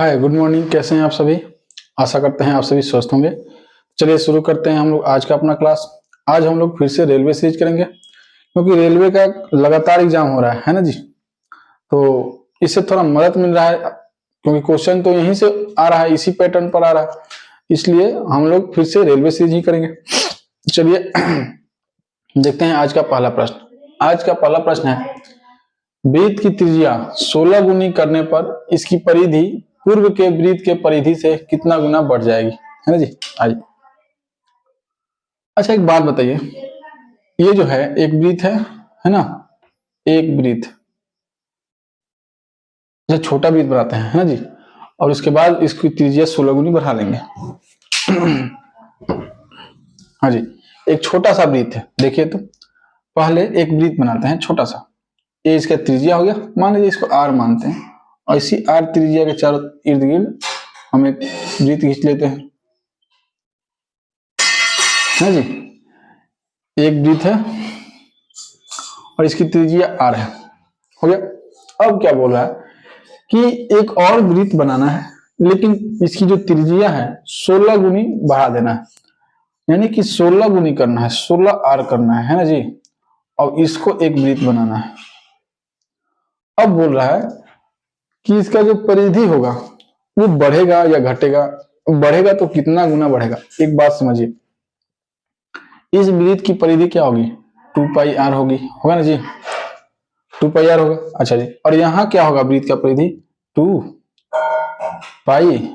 हाय, good morning. कैसे हैं आप सभी? आशा करते हैं आप सभी स्वस्थ होंगे। चलिए शुरू करते हैं हम लोग आज का अपना क्लास। आज हम लोग फिर से रेलवे सीरीज करेंगे क्योंकि रेलवे का लगातार एग्जाम हो रहा है ना जी। तो इससे थोड़ा मदद मिल रहा है क्योंकि क्वेश्चन तो यहीं से आ रहा है, इसी पैटर्न पर आ रहा है, इसलिए हम लोग फिर से रेलवे सीरीज ही करेंगे। चलिए देखते हैं आज का पहला प्रश्न। आज का पहला प्रश्न है, वृत्त की त्रिज्या 16 गुनी करने पर इसकी परिधि पूर्व के वृत्त के परिधि से कितना गुना बढ़ जाएगी, है ना जी। आइए, अच्छा एक बात बताइए, ये जो है एक वृत्त है ना, एक वृत्त जैसे छोटा वृत्त बनाते हैं, है ना जी, और उसके बाद इसकी त्रिज्या 16 गुनी बढ़ा लेंगे। हाँ जी, एक छोटा सा वृत्त है, देखिए तो पहले एक वृत्त बनाते हैं छोटा सा, ये इसका त्रिज्या हो गया, मान लीजिए इसको आर मानते हैं, और इसी आर त्रिज्या के चारों इर्द गिर्द हम एक वृत्त खींच लेते हैं ना जी। एक वृत्त है और इसकी त्रिज्या आर है, हो गया। अब क्या बोल रहा है कि एक और वृत्त बनाना है, लेकिन इसकी जो त्रिज्या है 16 गुनी बढ़ा देना है, यानी कि 16 गुनी करना है, 16 आर करना है ना जी, और इसको एक वृत्त बनाना है। अब बोल रहा है कि इसका जो परिधि होगा वो बढ़ेगा या घटेगा, बढ़ेगा तो कितना गुना बढ़ेगा। एक बात समझिए, इस वृत्त की परिधि क्या होगी, 2 पाई आर होगी, होगा ना जी, 2 पाई आर होगा। अच्छा जी, और यहाँ क्या होगा वृत्त का परिधि 2 पाई,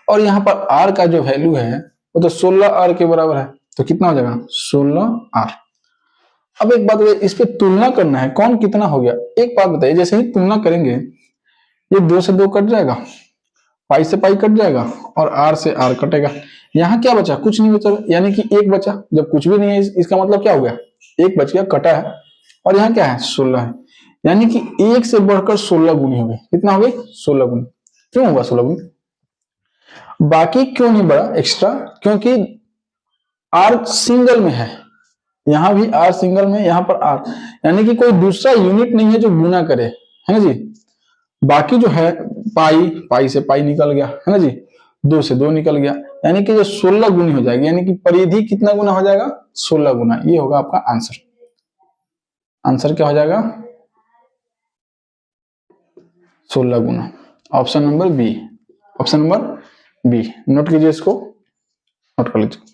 और यहाँ पर आर का जो वैल्यू है वो तो 16 आर के बराबर है, तो कितना हो जाएगा 16 आर। अब एक बात बताइए, इस पे तुलना करना है, कौन कितना हो गया। एक बात बताइए, जैसे ही तुलना करेंगे ये 2 से 2 कट जाएगा, पाई से पाई कट जाएगा, और आर से आर कटेगा। यहाँ क्या बचा, कुछ नहीं बचा, यानी कि एक बचा। जब कुछ भी नहीं है इसका मतलब क्या हो गया, एक बच गया, कटा है, और यहाँ क्या है 16 है, यानी कि एक से बढ़कर 16 गुनी हो गई। कितना हो गई 16 गुनी। क्यों होगा 16 गुनी, बाकी क्यों नहीं बढ़ा एक्स्ट्रा, क्योंकि आर सिंगल में है, यहां भी आर सिंगल में, यहां पर आर, यानी कि कोई दूसरा यूनिट नहीं है जो गुना करे, है ना जी। बाकी जो है पाई, पाई से पाई निकल गया, है ना जी, 2 से 2 निकल गया, यानी कि जो 16 गुनी हो जाएगी, यानी कि परिधि कितना गुना हो जाएगा 16 गुना। ये होगा आपका आंसर। आंसर क्या हो जाएगा 16 गुना। Option number B, option number B. Note कीजिए, इसको नोट कर लीजिए।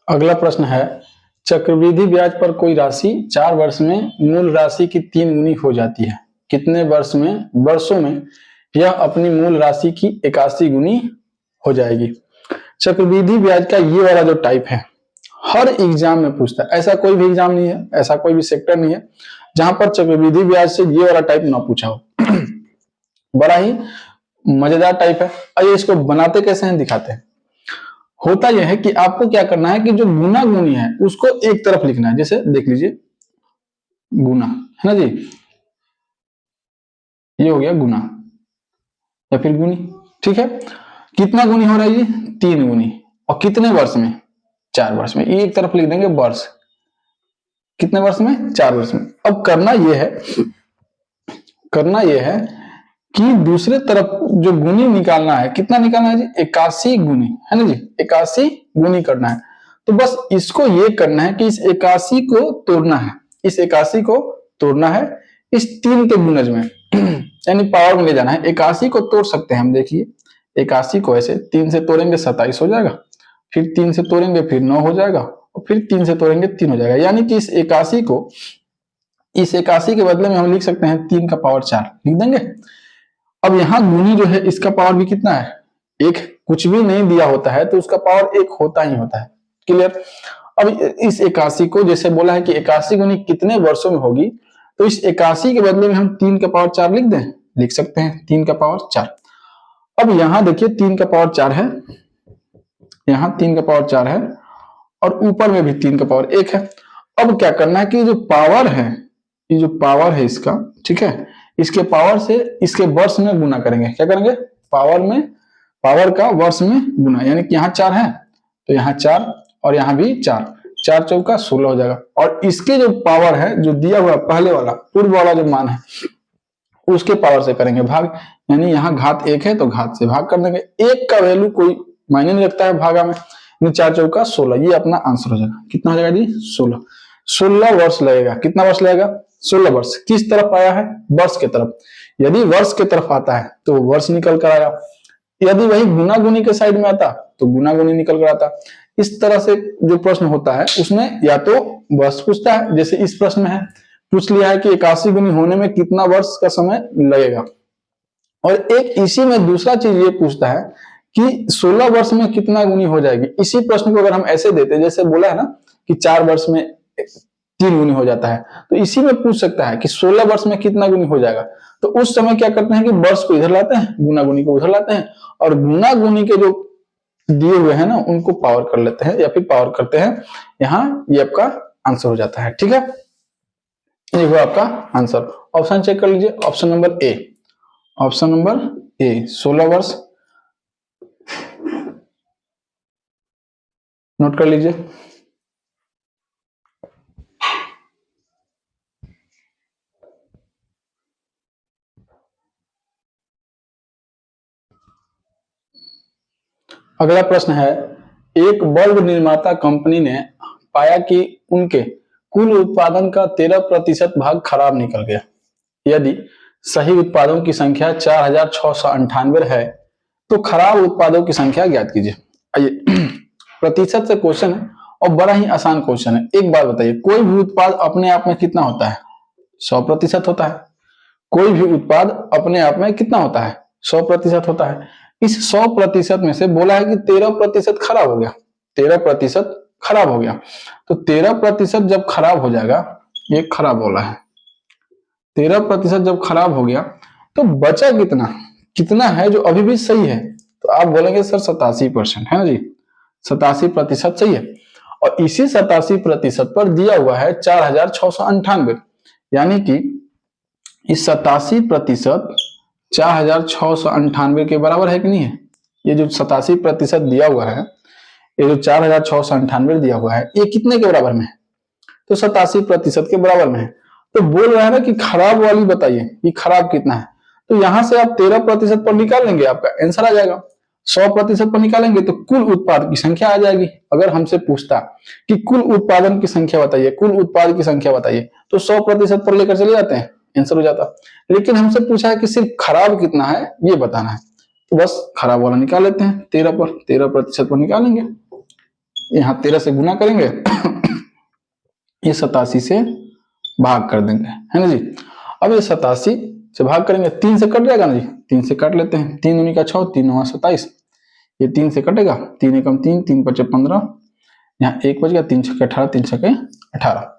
अगला प्रश्न है, चक्रवृद्धि ब्याज पर कोई राशि 4 वर्ष में मूल राशि की 3 गुनी हो जाती है, कितने वर्षों में यह अपनी मूल राशि की 81 गुनी हो जाएगी। चक्रवृद्धि ब्याज का ये वाला जो टाइप है हर एग्जाम में पूछता है, ऐसा कोई भी एग्जाम नहीं है, ऐसा कोई भी सेक्टर नहीं है जहां पर चक्रवृद्धि ब्याज से ये वाला टाइप ना पूछा हो। बड़ा ही मजेदार टाइप है। आइए इसको बनाते कैसे हैं दिखाते हैं। होता यह है कि आपको क्या करना है कि जो गुना गुनी है उसको एक तरफ लिखना है, जैसे देख लीजिए गुना, है ना जी, ये हो गया गुना या फिर गुनी, ठीक है। कितना गुनी हो रहा है ये 3 गुनी, और कितने वर्ष में 4 वर्ष में, ये एक तरफ लिख देंगे वर्ष, कितने वर्ष में 4 वर्ष में। अब करना यह है कि दूसरे तरफ जो गुनी निकालना है, कितना निकालना है जी 81 गुनी, है ना जी, 81 गुनी करना है। तो बस इसको ये करना है कि इस 81 को तोड़ना है, इस 81 को तोड़ना है इस 3 के गुणज में, यानी पावर में ले जाना है। 81 को तोड़ सकते हैं हम, देखिए 81 को ऐसे 3 से तोड़ेंगे 27 हो जाएगा, फिर 3 से तोड़ेंगे फिर 9 हो जाएगा, और फिर 3 से तोड़ेंगे 3 हो जाएगा, यानी कि इस 81 के बदले में हम लिख सकते हैं 3 का पावर 4 लिख देंगे। अब यहाँ गुनी जो है इसका पावर भी कितना है, एक। कुछ भी नहीं दिया होता है तो उसका पावर 1 होता ही होता है, क्लियर। अब इस 81 को जैसे बोला है कि 81 गुनी कितने वर्षों में होगी, तो इस 81 के बदले में हम 3 का पावर 4 लिख दें, लिख सकते हैं 3 का पावर 4। अब यहाँ देखिए 3 का पावर 4 है, यहाँ 3 का पावर 4 है, और ऊपर में भी 3 का पावर 1 है। अब क्या करना है कि जो पावर है, ये जो पावर है इसका, ठीक है, इसके पावर से इसके वर्ष में गुना करेंगे। क्या करेंगे, पावर में पावर का वर्ष में गुना, यानी कि यहाँ 4 है तो यहाँ 4 और यहाँ भी 4, 4 चौका 16 हो जाएगा। और इसके जो पावर है जो दिया हुआ पहले वाला पूर्व वाला जो मान है उसके पावर से करेंगे भाग, यानी यहाँ घात 1 है तो घात से भाग कर देंगे। 1 का वैल्यू कोई मायने नहीं रखता है भागा में, 4 चौका 16, ये अपना आंसर हो जाएगा। कितना हो जाएगा जी 16। 16 वर्ष लगेगा। कितना वर्ष लगेगा 16 वर्ष। किस तरफ आया है वर्ष के तरफ, यदि वर्ष के तरफ आता है तो वर्ष निकल कर आया, यदि वही गुना गुनी के साइड में आता तो गुना गुनी निकल कर आता। इस तरह से जो प्रश्न होता है उसमें या तो वर्ष पूछता है, जैसे इस प्रश्न में है पूछ लिया है कि 81 गुनी होने में कितना वर्ष का समय लगेगा, और एक इसी में दूसरा चीज ये पूछता है कि 16 वर्ष में कितना गुनी हो जाएगी। इसी प्रश्न को अगर हम ऐसे देते, जैसे बोला है ना कि 4 वर्ष में 3 गुनी हो जाता है, तो इसी में पूछ सकता है कि 16 वर्ष में कितना गुनी हो जाएगा, तो उस समय क्या करते हैं कि वर्ष को इधर लाते हैं, गुना गुनी को उधर लाते हैं, और गुना गुनी के जो दिए हुए हैं ना उनको पावर कर लेते हैं या फिर पावर करते हैं। यहाँ ये आपका आंसर हो जाता है। ठीक है, ये हुआ आपका आंसर। ऑप्शन चेक कर लीजिए, option number A, option number A 16 वर्ष। नोट कर लीजिए। अगला प्रश्न है, एक बल्ब निर्माता कंपनी ने पाया कि उनके कुल उत्पादन का 13% भाग खराब निकल गया। यदि सही उत्पादों की संख्या 4698 है तो खराब उत्पादों की संख्या ज्ञात कीजिए। आइए प्रतिशत से क्वेश्चन है और बड़ा ही आसान क्वेश्चन है। एक बात बताइए, कोई भी उत्पाद अपने आप में कितना होता है 100% होता है। कोई भी उत्पाद अपने आप में कितना होता है 100% होता है। इस 100% में से बोला है कि 13% खराब हो गया, 13% खराब हो गया, तो 13% जब खराब हो जाएगा, ये खराब बोला है, 13% जब खराब हो गया तो बचा कितना, कितना है जो अभी भी सही है, तो आप बोलेंगे सर 87% है ना जी, 87% सही है। और इसी 87% पर दिया हुआ है 4698, यानी कि इस 87% 4698 के बराबर है कि नहीं है। ये जो 87% दिया हुआ है, ये जो 4698 दिया हुआ है, ये कितने के बराबर में है, तो 87% के बराबर में है। तो बोल रहा है ना कि खराब वाली बताइए कि खराब कितना है, तो यहां से आप 13% पर निकाल लेंगे, आपका आंसर आ जाएगा। 100% पर निकालेंगे तो कुल उत्पाद की संख्या आ जाएगी। अगर हमसे पूछता कि कुल उत्पादन की संख्या बताइए, कुल उत्पाद की संख्या बताइए, तो 100% पर लेकर चले जाते हैं, आंसर हो जाता। लेकिन हमसे पूछा है कि सिर्फ खराब कितना है ये बताना है, तो बस खराब वाला निकाल लेते हैं। 13% पर निकालेंगे, यहाँ 13 से गुना करेंगे ये 87 से भाग कर देंगे, है ना जी। अब ये 87 से भाग करेंगे, 3 से कट जाएगा ना जी, 3 से काट लेते हैं। 3 दूनी का 6, 3 9 27, ये 3 से कटेगा, 3 एकम 3, 3 पचे 15, यहाँ 1 बच गया, 3 छके 18, 3 छके 18।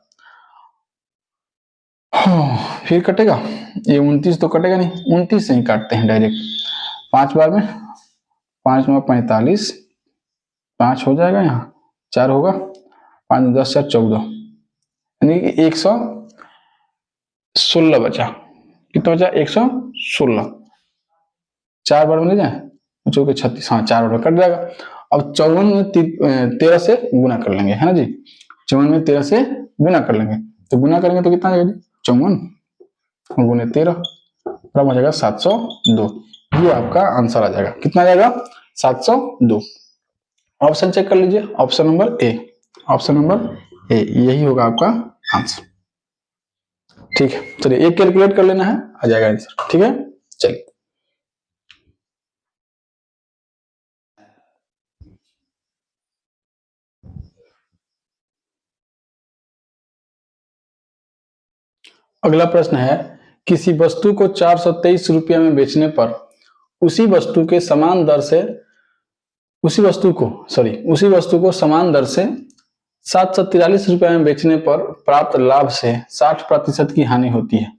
फिर कटेगा, ये 29 तो कटेगा नहीं, 29 से ही काटते हैं डायरेक्ट, 5 बार में 5 9 45, 5 हो जाएगा, यहाँ 4 होगा, 5 10 4 14, यानी कि 116 बचा। कितना बचा 116, 4 बार में ले जाए चौके 36, हाँ 4 बार में कट जाएगा। अब 54 में 13 से गुना कर लेंगे, है ना जी, 54 में 13 से गुना कर लेंगे, तो गुना करेंगे तो कितना आएगा जी 54 गुने 13 बराबर हो जाएगा 702। ये आपका आंसर आ जाएगा, कितना आ जाएगा 702। ऑप्शन चेक कर लीजिए, option number A, option number A, यही होगा आपका आंसर। ठीक है, चलिए एक कैलकुलेट कर लेना है, आ जाएगा आंसर। ठीक है, चलिए अगला प्रश्न है, किसी वस्तु को 423 रुपया में बेचने पर उसी वस्तु के समान दर से उसी वस्तु को समान दर से 743 रुपया में बेचने पर प्राप्त लाभ से 60% की हानि होती है।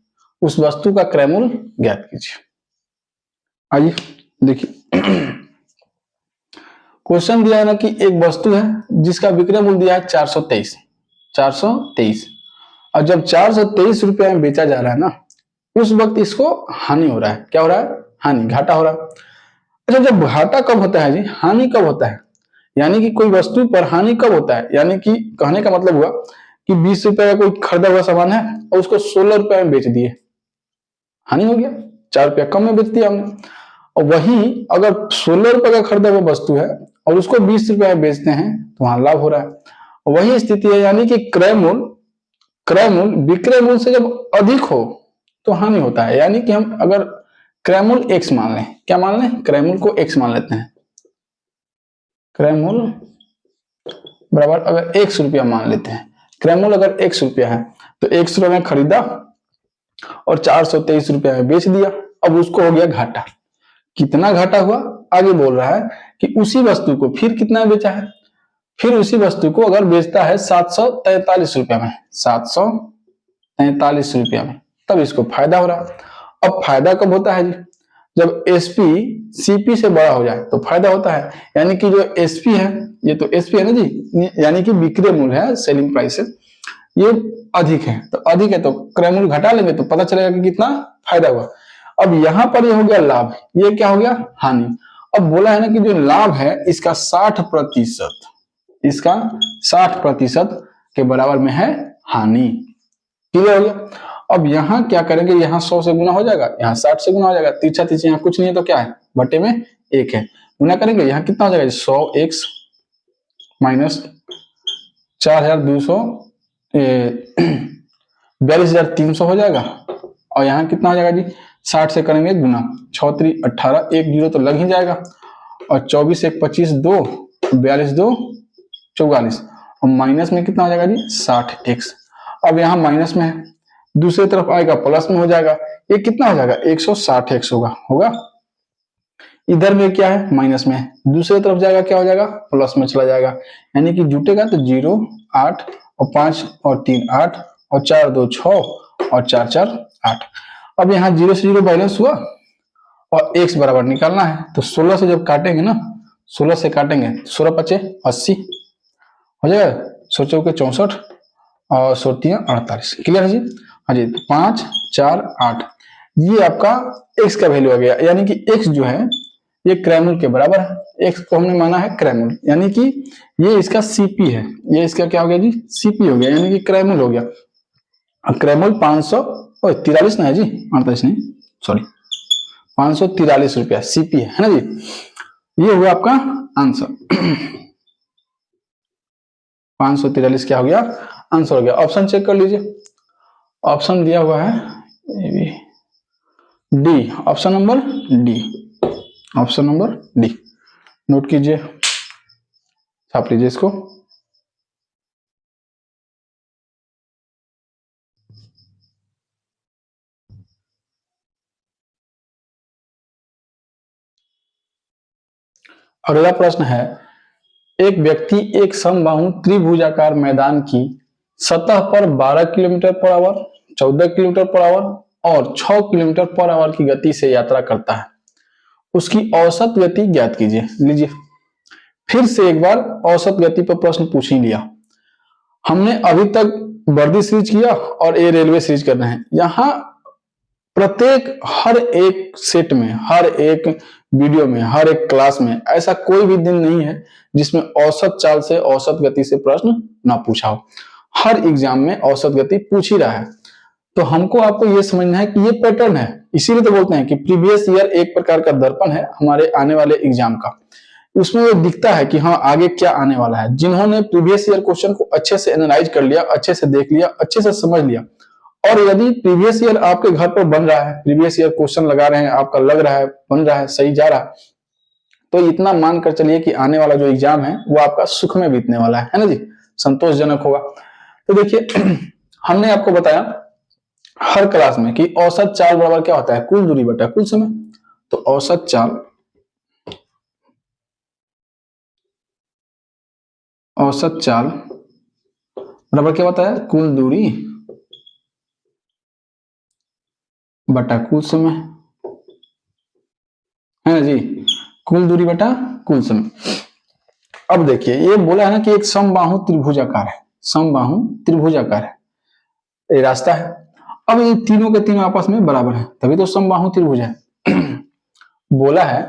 उस वस्तु का क्रय मूल्य ज्ञात कीजिए। आइए देखिए, क्वेश्चन दिया है ना कि एक वस्तु है जिसका विक्रय मूल्य दिया है 423, और जब 423 रुपया में बेचा जा रहा है ना, उस वक्त इसको हानि हो रहा है। क्या हो रहा है, हानि, घाटा हो रहा है। अच्छा, जब घाटा कब होता है जी? हानि कब होता है? यानी कि कोई वस्तु पर हानि कब होता है? यानी कि कहने का मतलब हुआ कि 20 रुपए का कोई खरीदा हुआ सामान है और उसको 16 रुपए में बेच दिए, हानि हो गया, 4 रुपया कम में बेच दिया हमने। और वही अगर 16 रुपए का खरीदा हुआ वस्तु है और उसको 20 रुपए में बेचते हैं तो वहां लाभ हो रहा है। वही स्थिति है, यानी कि क्रय मूल्य विक्रय मूल्य से जब अधिक हो तो हानि होता है। यानी कि हम अगर क्रय मूल्य x मान लें, क्या मान लें? क्रय मूल्य को x मान लेते हैं। क्रय मूल्य बराबर अगर 100 रुपया मान लेते हैं, क्रय मूल्य अगर 100 रुपया है तो 100 रुपये में खरीदा और 423 रुपया में बेच दिया, अब उसको हो गया घाटा। कितना घाटा हुआ? आगे बोल रहा है कि उसी वस्तु को फिर कितना बेचा है, फिर उसी वस्तु को अगर बेचता है 743 रुपया में, 743 रुपया में, तब इसको फायदा हो रहा है। अब फायदा कब होता है जी? जब एसपी सीपी से बड़ा हो जाए तो फायदा होता है। यानी कि जो एसपी है, ये तो एसपी है ना जी, यानी कि विक्रय मूल्य है, सेलिंग प्राइस है, ये अधिक है, तो अधिक है तो क्रय मूल्य घटा लेंगे तो पता चलेगा कि कितना फायदा हुआ। अब यहां पर ये हो गया लाभ, ये क्या हो गया? हानि। अब बोला है ना कि जो लाभ है इसका 60%, इसका 60% के बराबर में है हानि। क्लियर हो गया? अब यहाँ क्या करेंगे, यहाँ 100 से गुना हो जाएगा, यहाँ 60 से गुना हो जाएगा, तीछा तीछा यहाँ कुछ नहीं है तो क्या है, बटे में 1 है, गुना करेंगे, यहाँ कितना हो जाएगा? 100x माइनस 4200 42,300 हो जाएगा। और यहाँ कितना हो जाएगा जी? 60 से करेंगे गुना, 6 3 18, 1 0 तो लग ही जाएगा, और 24 1 25 2 42 2 44, और माइनस में कितना हो जाएगा जी? 60x। अब यहाँ माइनस में है, दूसरी तरफ आएगा प्लस में हो जाएगा, ये कितना हो जाएगा? 160x होगा। इधर में क्या है? माइनस में है, दूसरी तरफ जाएगा क्या हो जाएगा? प्लस में चला जाएगा, यानी कि जुटेगा तो 0 8 और 5 और 3 8 और 4 2 6 और 4 4 8। अब यहाँ 0 से 0 बैलेंस हुआ और x बराबर निकालना है, तो 16 से जब काटेंगे ना, 16 से काटेंगे, 16 5 80 हो जाएगा, 16 चौके 64 और 16 48। क्लियर है जी? हाँ जी, 5 4 8 ये आपका x का वैल्यू आ गया, यानी कि x जो है ये क्रय मूल्य के बराबर है। x को हमने माना है क्रय मूल्य, यानी कि ये इसका सीपी है, ये इसका क्या हो गया जी? सीपी हो गया, यानी कि क्रय मूल्य हो गया। अब क्रय मूल्य 543 ना है जी, 48 नहीं, सॉरी, 543 रुपया सीपी है ना जी। ये हुआ आपका आंसर। 543 क्या हो गया? आंसर हो गया। ऑप्शन चेक कर लीजिए, ऑप्शन दिया हुआ है D, option number D, option number D, note कीजिए, छाप लीजिए इसको। अगला प्रश्न है, एक व्यक्ति एक समबाहु त्रिभुजाकार मैदान की सतह पर 12 kilometre per hour, 14 kilometre per hour और 6 किलोमीटर पर आवर की गति से यात्रा करता है। उसकी औसत गति ज्ञात कीजिए। लीजिए, फिर से एक बार औसत गति पर प्रश्न पूछ ही लिया। हमने अभी तक वर्दी सीरीज किया और ये रेलवे सीरीज कर रहे हैं। यहाँ प्रत्येक हर एक सेट में, हर एक वीडियो में, हर एक क्लास में ऐसा कोई भी दिन नहीं है जिसमें औसत चाल से, औसत गति से प्रश्न ना पूछा हो। हर एग्जाम में औसत गति पूछ ही रहा है। तो हमको आपको ये समझना है कि ये पैटर्न है, इसीलिए तो बोलते हैं कि प्रीवियस ईयर एक प्रकार का दर्पण है हमारे आने वाले एग्जाम का। उसमें वो दिखता है कि हाँ आगे क्या आने वाला है। जिन्होंने प्रीवियस ईयर क्वेश्चन को अच्छे से एनालाइज कर लिया, अच्छे से देख लिया, अच्छे से समझ लिया, और यदि प्रीवियस ईयर आपके घर पर बन रहा है, प्रीवियस ईयर क्वेश्चन लगा रहे हैं, आपका लग रहा है, बन रहा है, सही जा रहा है, तो इतना मान कर चलिए कि आने वाला जो एग्जाम है वो आपका सुख में बीतने वाला है ना जी, संतोषजनक होगा। तो देखिए, हमने आपको बताया हर क्लास में कि औसत चाल बराबर क्या होता है? कुल दूरी बटा कुल समय। तो औसत चाल, औसत चाल बराबर क्या होता है? कुल दूरी बटा कुल समय, है ना जी, कुल दूरी बटा कुल समय। अब देखिए, ये बोला है ना कि एक समबाहु त्रिभुजाकार है, समबाहु त्रिभुजाकार है, ये रास्ता है। अब ये तीनों के तीनों आपस में बराबर है, तभी तो समबाहु त्रिभुज है। बोला है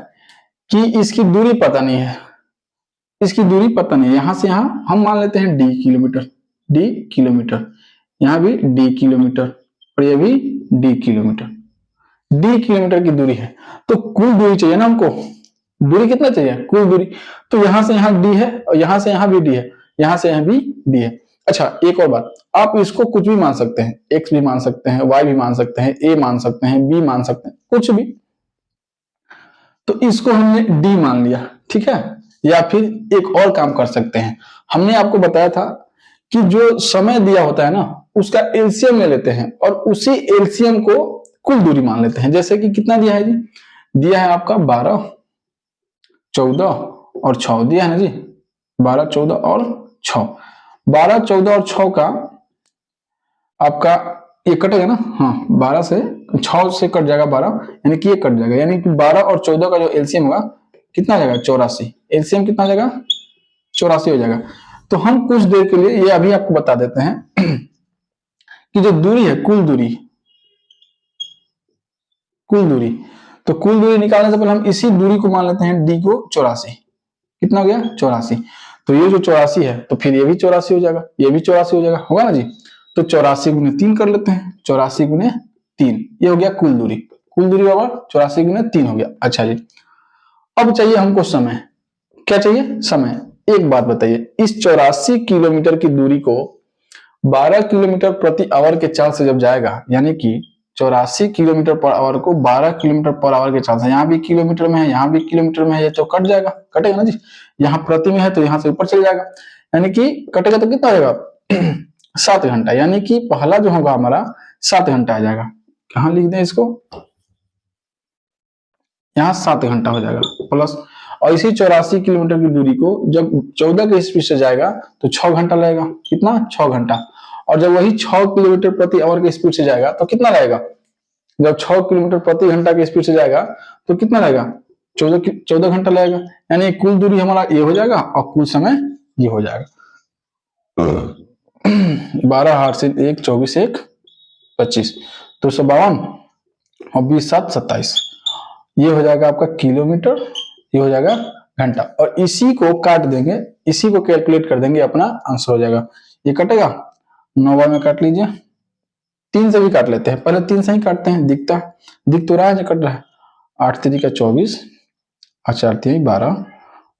कि इसकी दूरी पता नहीं है, इसकी दूरी पता नहीं है, यहां से यहां हम मान लेते हैं डी किलोमीटर, डी किलोमीटर, यहां भी डी किलोमीटर और ये भी डी किलोमीटर, डी किलोमीटर की दूरी है। तो कुल दूरी चाहिए ना हमको, दूरी कितना चाहिए, कुल दूरी। तो यहां से यहां डी है और यहां से यहां भी डी है, यहां से यहां भी डी है। अच्छा एक और बात, आप इसको कुछ भी मान सकते हैं, एक्स भी मान सकते हैं, वाई भी मान सकते हैं, ए मान सकते हैं, बी मान सकते हैं, कुछ भी। तो इसको हमने डी मान लिया, ठीक है। या फिर एक और काम कर सकते हैं, हमने आपको बताया था कि जो समय दिया होता है ना उसका एलसीएम ले लेते हैं और उसी एलसीएम को कुल दूरी मान लेते हैं। जैसे कि कितना दिया है जी, दिया है आपका 12, 14 और 6 दिया है ना जी, 12, 14 और 6, 12, 14 और 6 का आपका ये कटेगा ना, हाँ 12 से 6 से कट जाएगा 12, यानी कि ये कट जाएगा, यानी कि 12 और 14 का जो एलसीएम होगा कितना जाएगा 84, एलसीएम कितना जाएगा 84 हो जाएगा। तो हम कुछ देर के लिए ये अभी आपको बता देते हैं कि जो दूरी है कुल दूरी, कुल दूरी, तो कुल दूरी निकालने से पहले हम इसी दूरी को मान लेते हैं डी को 84, कितना हो गया 84। तो ये जो 84 है तो फिर ये भी 84 हो जाएगा, ये भी 84 हो जाएगा, होगा ना जी। तो 84 गुने 3 कर लेते हैं, 84 गुने 3, ये हो गया कुल दूरी, कुल दूरी बाबा 84 गुने 3 हो गया। अच्छा जी अब चाहिए हमको समय, क्या चाहिए समय। एक बात बताइए, इस 84 किलोमीटर की दूरी को 12 किलोमीटर प्रति आवर के चाल से जब जाएगा, यानी कि 84 किलोमीटर पर आवर को 12 किलोमीटर पर आवर के चाल से, यहाँ भी किलोमीटर में है यहाँ भी किलोमीटर में है, ये तो कट जाएगा, कटेगा ना जी, यहाँ प्रति में है तो यहाँ से ऊपर चल जाएगा, यानी कि कटेगा तो कितना होगा 7 घंटा, यानी कि पहला जो होगा हमारा 7 घंटा आ जाएगा। कहाँ लिख दें इसको, यहाँ 7 घंटा हो जाएगा प्लस, और इसी 84 किलोमीटर की दूरी को जब 14 के स्पीड से जाएगा तो 6 घंटा लगेगा, कितना 6 घंटा। और जब वही 6 किलोमीटर प्रति आवर के स्पीड से जाएगा तो कितना लगेगा, जब 6 किलोमीटर प्रति घंटा के स्पीड से जाएगा तो कितना लगेगा 14 घंटा लगेगा, यानी कुल दूरी हमारा ये हो जाएगा और कुल समय ये हो जाएगा। 12 8 से 1 24 1 25 252 और 20 7 27, ये हो जाएगा आपका किलोमीटर, ये हो जाएगा घंटा, और इसी को काट देंगे, इसी को कैलकुलेट कर देंगे, अपना आंसर हो जाएगा। ये कटेगा 9 में काट लीजिए, 3 से भी काट लेते हैं, पहले 3 से ही काटते हैं, दिख तो रहा है जो कट रहा है। 8 3 का 24 और 4 3 12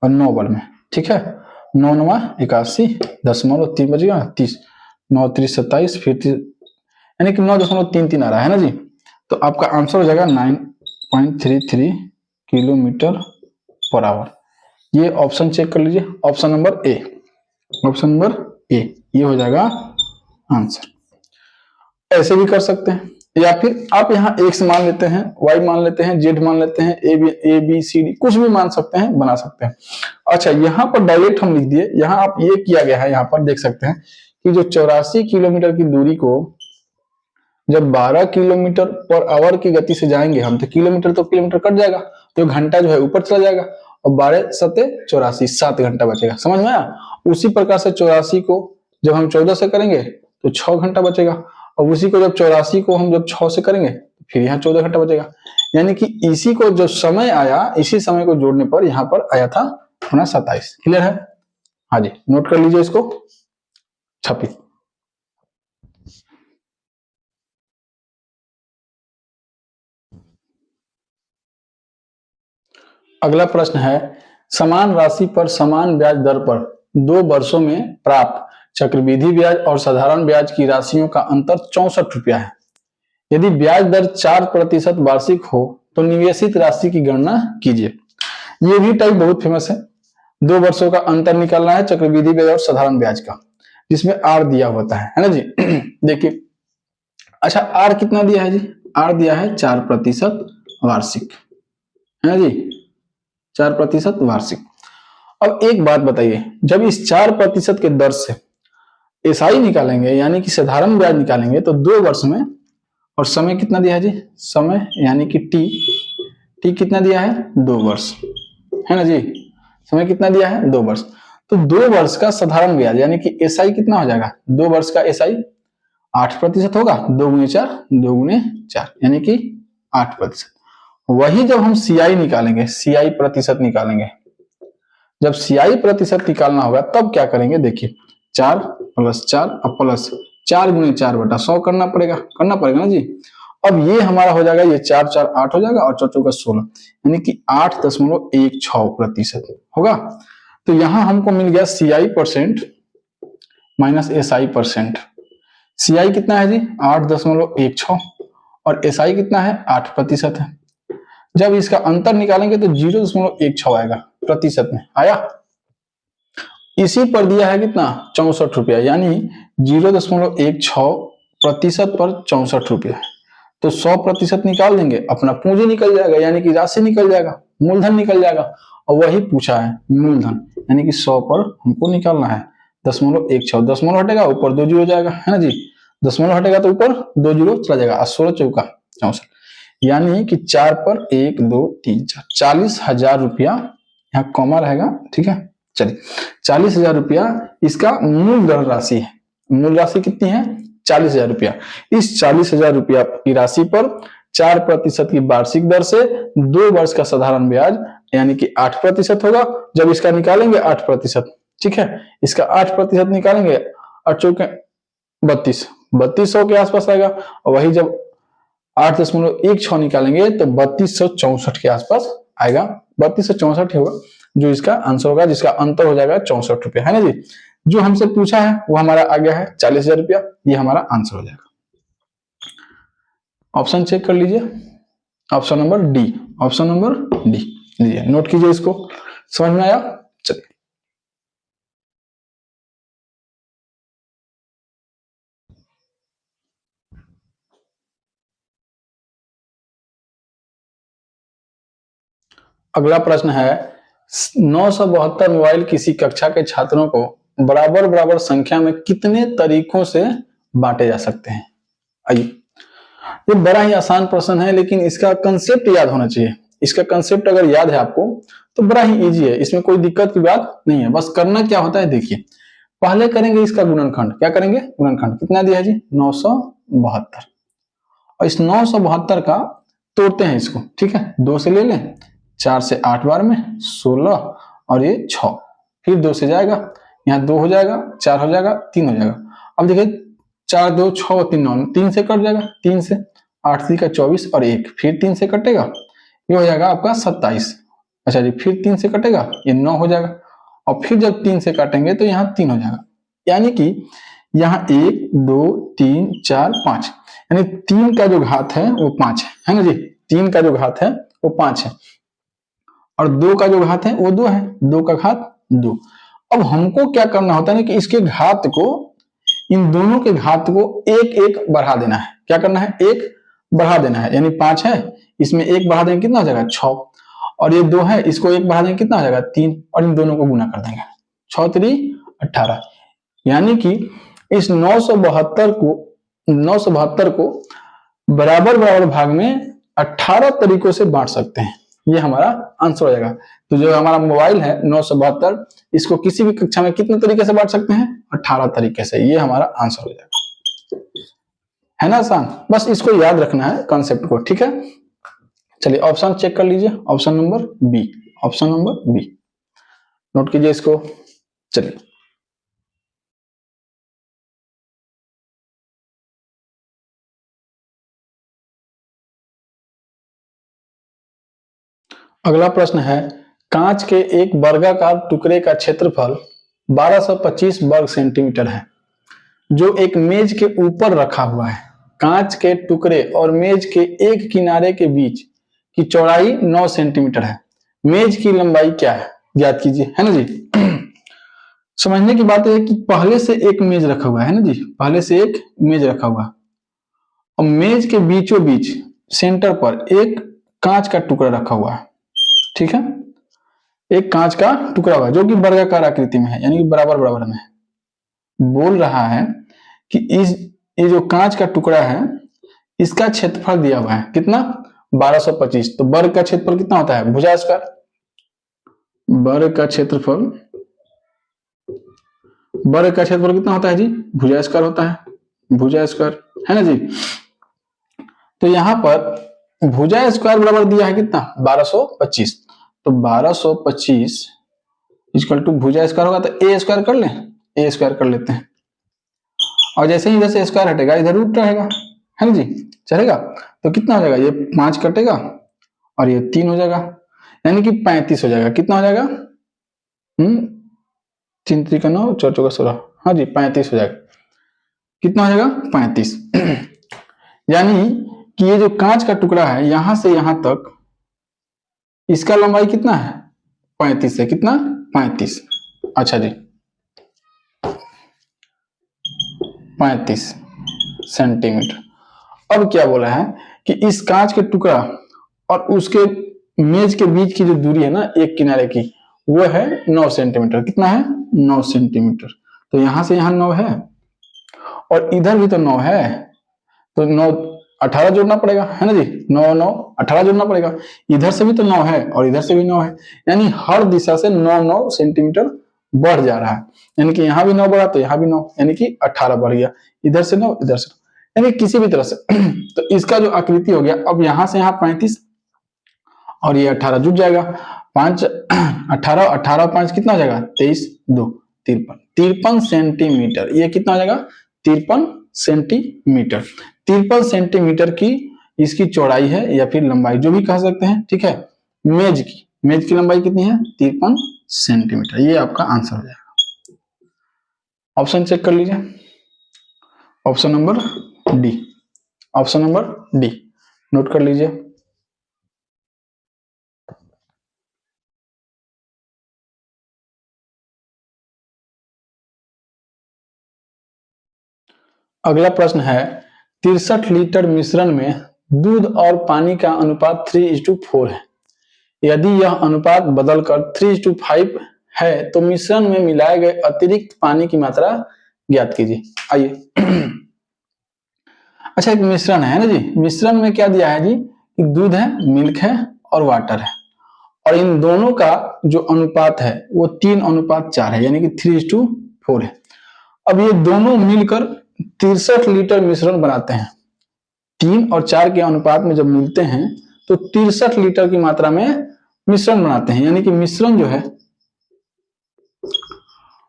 और 9 बार में, ठीक है, 9 9 81, 10 बच गया 30, 9 3 27, फिर यानी कि 9.33 आ रहा है ना जी। तो आपका आंसर हो जाएगा 9.33 किलोमीटर पर आवर। ये ऑप्शन चेक कर लीजिए, option number A, option number A, ये हो जाएगा आंसर। ऐसे भी कर सकते हैं, या फिर आप यहाँ x मान लेते हैं, y मान लेते हैं, z मान लेते हैं, ए बी सी डी कुछ भी मान सकते हैं, बना सकते हैं। अच्छा यहाँ पर डायरेक्ट हम लिख दिए, यहाँ आप ये किया गया है, यहाँ पर देख सकते हैं कि जो 84 किलोमीटर की दूरी को जब 12 किलोमीटर पर आवर की गति से जाएंगे हम, तो किलोमीटर तो किलोमीटर कट जाएगा, तो घंटा जो है ऊपर चला जाएगा, और 12 सते 84, 7 घंटा बचेगा, समझ में आया। उसी प्रकार से 84 को जब हम 14 से करेंगे तो 6 घंटा बचेगा, और उसी को जब 84 को हम जब 6 से करेंगे फिर यहाँ 14 घंटा बचेगा, यानी कि इसी को जो समय आया, इसी समय को जोड़ने पर यहाँ पर आया था अपना 27। क्लियर है, हाँ जी, नोट कर लीजिए इसको, 26। अगला प्रश्न है, समान राशि पर समान ब्याज दर पर 2 वर्षों में प्राप्त चक्रवृद्धि ब्याज और साधारण ब्याज की राशियों का अंतर 64 रुपया है। यदि ब्याज दर 4% वार्षिक हो तो निवेशित राशि की गणना कीजिए। ये भी टाइप बहुत फेमस है, 2 वर्षों का अंतर निकालना है चक्रवृद्धि ब्याज और साधारण ब्याज का, जिसमें आर दिया होता है ना जी। देखिए, अच्छा आर कितना दिया है जी, आर दिया है 4% वार्षिक, है ना जी, 4% वार्षिक। अब एक बात बताइए, जब इस 4% के दर से एसआई निकालेंगे यानी कि साधारण ब्याज निकालेंगे तो 2 वर्ष में, और समय कितना दिया है जी, समय यानी कि टी कितना दिया है 2 वर्ष, है ना जी, समय कितना दिया है 2 वर्ष। तो 2 वर्ष का साधारण ब्याज यानी कि एसआई कितना हो जाएगा, 2 वर्ष का एसआई 8% होगा, 2 गुने 4 यानी कि 8%। वही जब हम सीआई निकालेंगे, सीआई प्रतिशत निकालेंगे, जब सीआई प्रतिशत निकालना होगा तब क्या करेंगे, देखिए 4 + 4 और प्लस 4×4/100 करना पड़ेगा ना जी। अब ये हमारा हो जाएगा, ये 4 4 8 हो जाएगा और 4 4 16, यानी कि 8.16% होगा। तो यहां हमको मिल गया CI percent minus SI percent. CI कितना है जी 8.16 और एसआई कितना है 8% है। जब इसका अंतर निकालेंगे तो 0.16 आएगा प्रतिशत में, आया। इसी पर दिया है कितना 64 रुपया, यानी 0.16% पर 64 रुपया। तो 100% निकाल देंगे, अपना पूंजी निकल जाएगा, यानी कि राशि निकल जाएगा, मूलधन निकल जाएगा। और वही पूछा है मूलधन, यानी कि 100 पर हमको निकालना है 0.16। दशमलव हटेगा ऊपर 2 जीरो जाएगा, है ना जी। दशमलव हटेगा तो ऊपर 2 जीरो चला जाएगा, 16 चौका 64, यानी कि 4 पर 1 2 3 4 40,000 रुपया यहाँ कॉमा रहेगा, ठीक है। चलिए 40,000 रुपया इसका मूल धन राशि है। मूल राशि कितनी है 40,000 रुपया। इस 40,000 रुपया की राशि पर 4% की वार्षिक दर से 2 वर्ष का साधारण ब्याज यानी कि 8% होगा। जब इसका निकालेंगे 8%, ठीक है, इसका 8% निकालेंगे 8 चौके 32, 3200 के आसपास आएगा। और वही जब 8.16 निकालेंगे तो 3264 के आसपास आएगा, 3264 होगा जो इसका आंसर होगा, जिसका अंतर हो जाएगा 64 रुपया, है ना जी। जो हमसे पूछा है वो हमारा आ गया है 40,000 रुपया, ये हमारा आंसर हो जाएगा। ऑप्शन चेक कर लीजिए, option number D, option number D लीजिए, नोट कीजिए इसको। समझ में आया? चलिए अगला प्रश्न है 972 मोबाइल किसी कक्षा के छात्रों को बराबर बराबर संख्या में कितने तरीकों से बांटे जा सकते हैं। आइए, ये बड़ा ही आसान प्रश्न है, लेकिन इसका कंसेप्ट याद होना चाहिए। इसका कंसेप्ट अगर याद है आपको तो बड़ा ही इजी है, इसमें कोई दिक्कत की बात नहीं है। बस करना क्या होता है, देखिए पहले करेंगे इसका गुणनखंड। क्या करेंगे, गुणनखंड। कितना दिया है जी 972, और इस 972 का तोड़ते हैं इसको, ठीक है। 2 से ले लें, 4 से 8 बार में 16 और ये 6, फिर 2 से जाएगा, यहाँ 2 हो जाएगा, 4 हो जाएगा, 3 हो जाएगा। अब देखिए 4 2 6 3 9, 3 से कट जाएगा, 3 से 8 3 का 24 और 1 फिर 3 से कटेगा, ये हो जाएगा आपका 27। अच्छा जी, फिर 3 से कटेगा, ये 9 हो जाएगा, और फिर जब 3 से काटेंगे तो यहाँ 3 हो जाएगा, यानी कि यहाँ 1 2 3 4 5, यानी 3 का जो घात है वो 5 है ना जी। 3 का जो घात है वो 5 है, और 2 का जो घात है वो 2 है, 2 का घात 2। अब हमको क्या करना होता है ना कि इसके घात को, इन दोनों के घात को एक एक बढ़ा देना है। क्या करना है, एक बढ़ा देना है, यानी 5 है, इसमें एक बढ़ा देंगे कितना हो जाएगा 6, और ये 2 है, इसको एक बढ़ा देंगे कितना हो जाएगा 3, और इन दोनों को गुना कर देंगे 6 3 18, यानी कि इस 972 को बराबर बराबर भाग में 18 तरीकों से बांट सकते हैं। ये हमारा आंसर हो जाएगा। तो जो हमारा मोबाइल है 972, इसको किसी भी कक्षा में कितने तरीके से बांट सकते हैं, 18 तरीके से। ये हमारा आंसर हो जाएगा, है ना आसान। बस इसको याद रखना है कॉन्सेप्ट को, ठीक है। चलिए ऑप्शन चेक कर लीजिए, option number B, option number B note कीजिए इसको। चलिए अगला प्रश्न है, कांच के एक वर्गाकार टुकड़े का क्षेत्रफल 1225 वर्ग सेंटीमीटर है जो एक मेज के ऊपर रखा हुआ है। कांच के टुकड़े और मेज के एक किनारे के बीच की चौड़ाई 9 सेंटीमीटर है। मेज की लंबाई क्या है, ज्ञात कीजिए, है ना जी। समझने की बात है कि पहले से एक मेज रखा हुआ है ना जी, पहले से एक मेज रखा हुआ, और मेज के बीचों बीच सेंटर पर एक कांच का टुकड़ा रखा हुआ है, ठीक है। एक कांच का टुकड़ा हुआ जो कि वर्गाकार आकृति में है, यानी कि बराबर बराबर में है। बोल रहा है कि ये जो कांच का टुकड़ा है इसका क्षेत्रफल दिया हुआ है कितना 1225। तो वर्ग का क्षेत्रफल कितना होता है, भुजा स्क्वायर। वर्ग का क्षेत्रफल कितना होता है जी, भुजा स्क्वायर होता है, भुजा स्क्वायर, है ना जी। तो यहां पर भुजा स्क्वायर बराबर दिया है कितना 1225, तो 1225 इक्वल टू भुजा स्क्वायर होगा तो ए स्क्वायर कर लें, ए स्क्वायर कर लेते हैं, और जैसे ही इधर से स्क्वायर हटेगा इधर रूट रहेगा, है ना जी, चलेगा। तो कितना हो जाएगा, ये 5 कटेगा और ये 3 हो जाएगा, यानी कि 35 हो जाएगा। कितना हो जाएगा, 3 3 का 9, 4 4 का 16, हाँ जी 35 हो जाएगा। कितना हो जाएगा 35। यानी कि ये जो कांच का टुकड़ा है यहां से यहां तक, इसका लंबाई कितना है 35 है, कितना 35, अच्छा जी 35 सेंटीमीटर। अब क्या बोला है कि इस कांच के टुकड़ा और उसके मेज के बीच की जो दूरी है ना एक किनारे की, वो है 9 सेंटीमीटर। कितना है 9 सेंटीमीटर। तो यहां से यहां 9 है और इधर भी तो 9 है, तो 9 18 जोड़ना पड़ेगा, है ना जी, 9 9 18 जोड़ना पड़ेगा। इधर से भी तो 9 है और इधर से भी 9 है, यानी हर दिशा से 9 9 सेंटीमीटर बढ़ जा रहा है। यानी कि यहाँ भी 9 बढ़ा तो यहाँ भी 9, यानी कि 18 बढ़ गया, इधर से 9 इधर से 9, यानी किसी भी तरह से। तो इसका जो आकृति हो गया, अब यहां से यहाँ 35 और ये 18 जुट जाएगा, 5 18 18 5 कितना हो जाएगा 23 2 53 53 सेंटीमीटर। ये कितना हो जाएगा 53 सेंटीमीटर। 53 सेंटीमीटर की इसकी चौड़ाई है या फिर लंबाई, जो भी कह सकते हैं, ठीक है। मेज की लंबाई कितनी है 53 सेंटीमीटर। ये आपका आंसर हो जाएगा। ऑप्शन चेक कर लीजिए, option number D, option number D naught कर लीजिए। अगला प्रश्न है 63 लीटर मिश्रण में दूध और पानी का अनुपात 3:4 है। यदि यह अनुपात बदलकर 3:5 है तो मिश्रण में मिलाए गए अतिरिक्त पानी की मात्रा ज्ञात कीजिए। आइए अच्छा, एक मिश्रण है ना जी, मिश्रण में क्या दिया है जी कि दूध है, मिल्क है और वाटर है, और इन दोनों का जो अनुपात है वो 3:4 है, यानी कि 3:4 है। अब ये दोनों मिलकर 63 लीटर मिश्रण बनाते हैं। 3 और 4 के अनुपात में जब मिलते हैं तो 63 लीटर की मात्रा में मिश्रण बनाते हैं, यानी कि मिश्रण जो है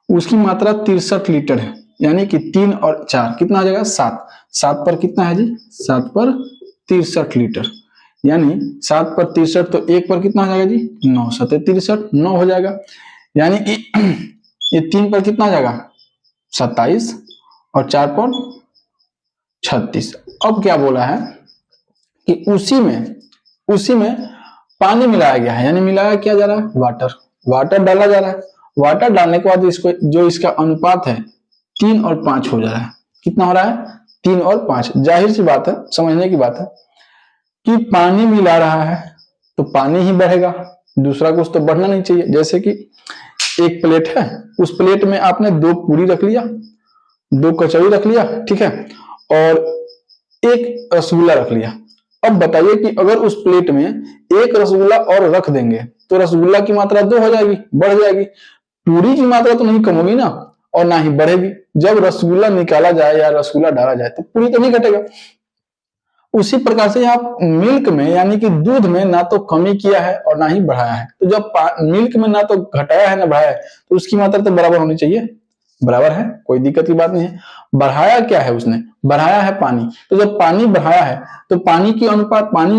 उसकी मात्रा 63 लीटर है, यानी कि 3 और 4 कितना आ जाएगा 7, 7 पर कितना है जी 7 पर 63 लीटर, यानी 7 पर 63 तो 1 पर कितना हो जाएगा जी 9 7 63 9 हो जाएगा, यानी कि ये 3 पर कितना आ जाएगा 27 और 4 पर 36। अब क्या बोला है कि उसी में पानी मिलाया गया है, यानी मिलाया क्या जा रहा है वाटर डाला जा रहा है। वाटर डालने के बाद इसको जो इसका अनुपात है 3 और 5 हो जा रहा है। कितना हो रहा है 3 और 5। जाहिर सी बात है, समझने की बात है कि पानी मिला रहा है तो पानी ही बढ़ेगा, दूसरा कुछ तो बढ़ना नहीं चाहिए। जैसे कि एक प्लेट है, उस प्लेट में आपने 2 पूरी रख लिया, 2 कचौड़ी रख लिया, ठीक है, और एक रसगुल्ला रख लिया। अब बताइए कि अगर उस प्लेट में एक रसगुल्ला और रख देंगे तो रसगुल्ला की मात्रा 2 हो जाएगी, बढ़ जाएगी। पूरी की मात्रा तो नहीं कम होगी ना, और ना ही बढ़ेगी। जब रसगुल्ला निकाला जाए या रसगुल्ला डाला जाए तो पूरी तो नहीं घटेगा। उसी प्रकार से आप मिल्क में यानी कि दूध में ना तो कमी किया है और ना ही बढ़ाया है। तो जब मिल्क में ना तो घटाया है ना बढ़ाया है, तो उसकी मात्रा तो बराबर होनी चाहिए, बराबर है, कोई दिक्कत की बात नहीं है। बढ़ाया क्या है उसने, बढ़ाया है पानी। तो जब पानी बढ़ाया है तो पानी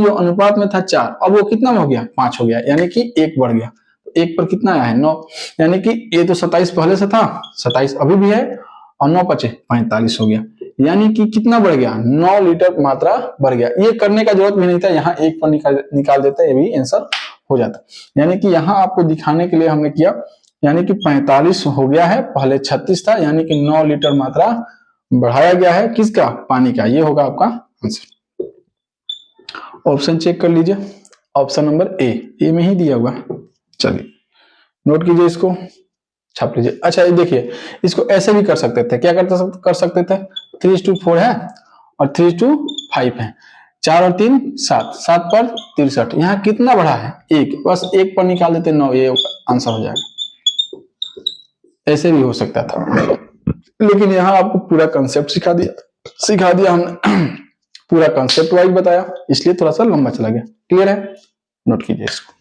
जो अनुपात में था 4, अब वो कितना हो गया 5 हो गया, यानी कि 1 बढ़ गया। तो 1 पर कितना आया है 9, यानी कि ये तो 27 पहले से था, 27 अभी भी है, और 9 × 5 = 45 हो गया, यानी कि कितना बढ़ गया 9 लीटर मात्रा बढ़ गया। ये करने का जरूरत भी नहीं था, यहाँ 1 पर निकाल देते, ये भी आंसर हो जाता। यानी कि यहाँ आपको दिखाने के लिए हमने किया, यानी कि 45 हो गया है, पहले 36 था, यानी कि 9 लीटर मात्रा बढ़ाया गया है, किसका पानी का। ये होगा आपका आंसर। ऑप्शन चेक कर लीजिए, ऑप्शन नंबर ए में ही दिया हुआ है। चलिए नोट कीजिए, इसको छाप लीजिए। अच्छा ये देखिए, इसको ऐसे भी कर सकते थे, क्या कर सकते थे 3:4 है और 3:5 है, 4 और 3 7, 7 पर 63, यहाँ कितना बढ़ा है 1, बस 1 पर निकाल देते 9, ये आंसर हो जाएगा। ऐसे भी हो सकता था, लेकिन यहाँ आपको पूरा कंसेप्ट सिखा दिया हमने। पूरा कॉन्सेप्ट वाइज बताया, इसलिए थोड़ा सा लंबा चला गया। क्लियर है, नोट कीजिए इसको।